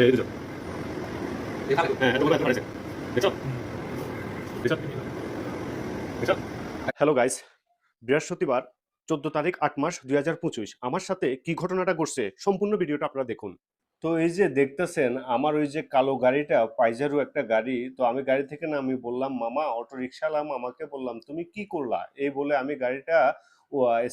এই যে হ্যাঁ এটা বলে পারেছে দেখছো দেখছো দেখছো। হ্যালো গাইস, বৃহস্পতিবার 14 তারিখ 8 মাস 2025 আমার সাথে কি ঘটনাটা ঘটছে সম্পূর্ণ ভিডিওটা আপনারা দেখুন। তো এই যে দেখতেছেন আমার ওই যে কালো গাড়িটা পাইজারু একটা গাড়ি, তো আমি গাড়ি থেকে নামি বললাম মামা, অটো রিক্সাওয়ালা মামাকে বললাম তুমি কি করলা, এই বলে আমি গাড়িটা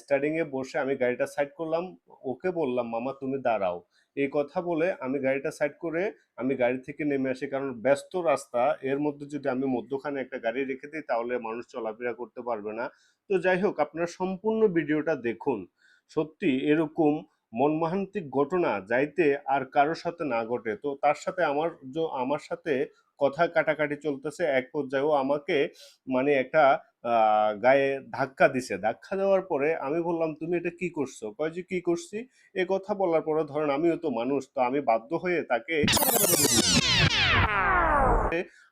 স্টার্টিং এ বসে আমি গাড়িটা সাইড করলাম। ওকে বললাম মামা তুমি দাঁড়াও, এই কথা বলে আমি গাড়িটা সাইড করে আমি গাড়ি থেকে নেমে আসি, কারণ ব্যস্ত রাস্তা, এর মধ্যে যদি আমি মধ্যখানে একটা গাড়ি রেখে দিই তাহলে মানুষ চলাফেরা করতে পারবে না। তো যাই হোক, আপনারা সম্পূর্ণ ভিডিওটা দেখুন। সত্যি এরকম মনমোহান্তিক ঘটনা যাইতে আর কারোর সাথে না ঘটে। তো তার সাথে আমার সাথে কথা কাটাকাটি চলতেছে, এক পর্যায়েও আমাকে মানে একটা গায়ে ধাক্কা দিছে। ধাক্কা দেওয়ার পরে আমি বললাম তুমি এটা কি করছো, কয় যে কি করছি। এ কথা বলার পরে ধরেন আমিও তো মানুষ, তো আমি বাধ্য হয়ে তাকে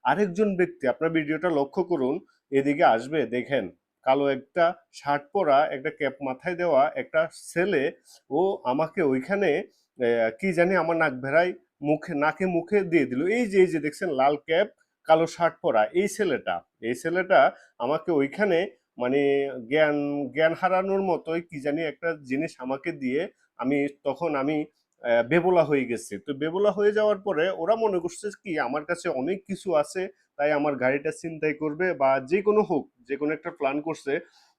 আরেকজন ব্যক্তি, আপনার ভিডিওটা লক্ষ্য করুন, এদিকে আসবে দেখেন, কালো একটা শার্ট পরা, একটা ক্যাপ মাথায় দেওয়া একটা ছেলে, ও আমাকে ওইখানে কি জানি আমার নাক ভেড়াই নাকে মুখে দিয়ে দিল। এই যে দেখছেন লাল ক্যাপ কালো শার্ট পরা এই ছেলেটা আমাকে ওইখানে মানে জ্ঞান জ্ঞান হারানোর মতোই কি জানি একটা জিনিস আমাকে দিয়ে আমি বেবোলা হয়ে গেছি। তো বেবোলা হয়ে যাওয়ার পরে ওরা মনে করছে কি আমার কাছে অনেক কিছু আছে, তাই আমার গাড়িটা ছিনতাই করবে বা যে কোনো হোক, যে কোনো একটা প্ল্যান করছে।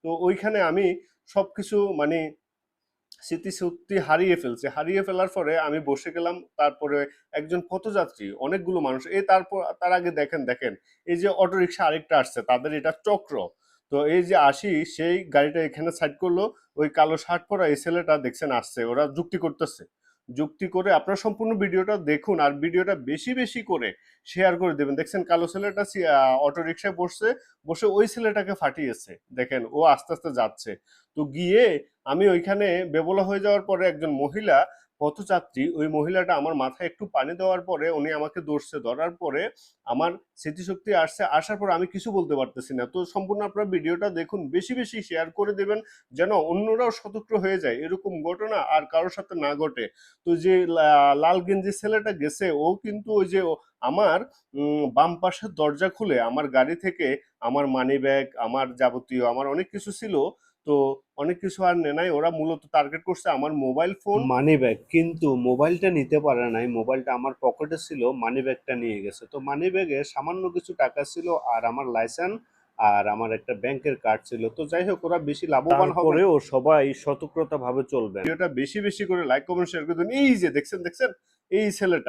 তো ওইখানে আমি সবকিছু মানে স্মৃতিশক্তি হারিয়ে ফেলার পরে আমি বসে গেলাম। তারপরে একজন পথযাত্রী, অনেকগুলো মানুষ, তার আগে দেখেন এই যে অটো রিক্সা আরেকটা আসছে, তাদের এটা চক্র। তো এই যে আসি সেই গাড়িটা এখানে সাইড করলো, ওই কালো শার্ট পরা এই ছেলেটা দেখছেন আসছে, ওরা যুক্তি করতেছে। যুক্তি করে আপনারা সম্পূর্ণ ভিডিওটা দেখুন আর ভিডিওটা বেশি বেশি করে শেয়ার করে দেবেন। দেখছেন কালো ছেলেটা অটো রিক্সায় বসে ওই ছেলেটাকে ফাটিয়েছে। দেখেন ও আস্তে আস্তে যাচ্ছে। তো গিয়ে আমি ওইখানে বেবলা হয়ে যাওয়ার পরে একজন মহিলা পথযাত্রী, ওই মহিলাটা আমার মাথায় একটু পানি দেওয়ার পরে উনি আমাকে ধরার পরে আমার স্মৃতিশক্তি আসার পর আমি কিছু বলতে পারতেছি না। তো সম্পূর্ণ আপনারা ভিডিওটা দেখুন, বেশি বেশি শেয়ার করে দেবেন যেন অন্যরাও সতর্ক হয়ে যায়, এরকম ঘটনা আর কারোর সাথে না ঘটে। তো যে লাল গেঞ্জি ছেলেটা গেছে, ও কিন্তু ওই যে আমার বাম পাশের দরজা খুলে আমার গাড়ি থেকে আমার মানি ব্যাগ, আমার যাবতীয় আমার অনেক কিছু ছিল, তো অনেক কিছু আর নেয়। ওরা মূলত টার্গেট করছে আমার মোবাইল ফোন, মানি ব্যাগ, কিন্তু মোবাইলটা নিতে পারে নাই। মোবাইলটা আমার পকেটে ছিল, মানি ব্যাগটা নিয়ে গেছে। তো মানি ব্যাগে সামান্য কিছু টাকা ছিল আর আমার লাইসেন্স আর আমার একটা ব্যাংকের কার্ড ছিল। তো যাই হোক, ওরা বেশি লাভবান হবেও সবাই সতর্কতা ভাবে চলবে। ভিডিওটা বেশি বেশি করে লাইক কমেন্ট শেয়ার করে দিন। এই যে দেখছেন এই ছেলেটা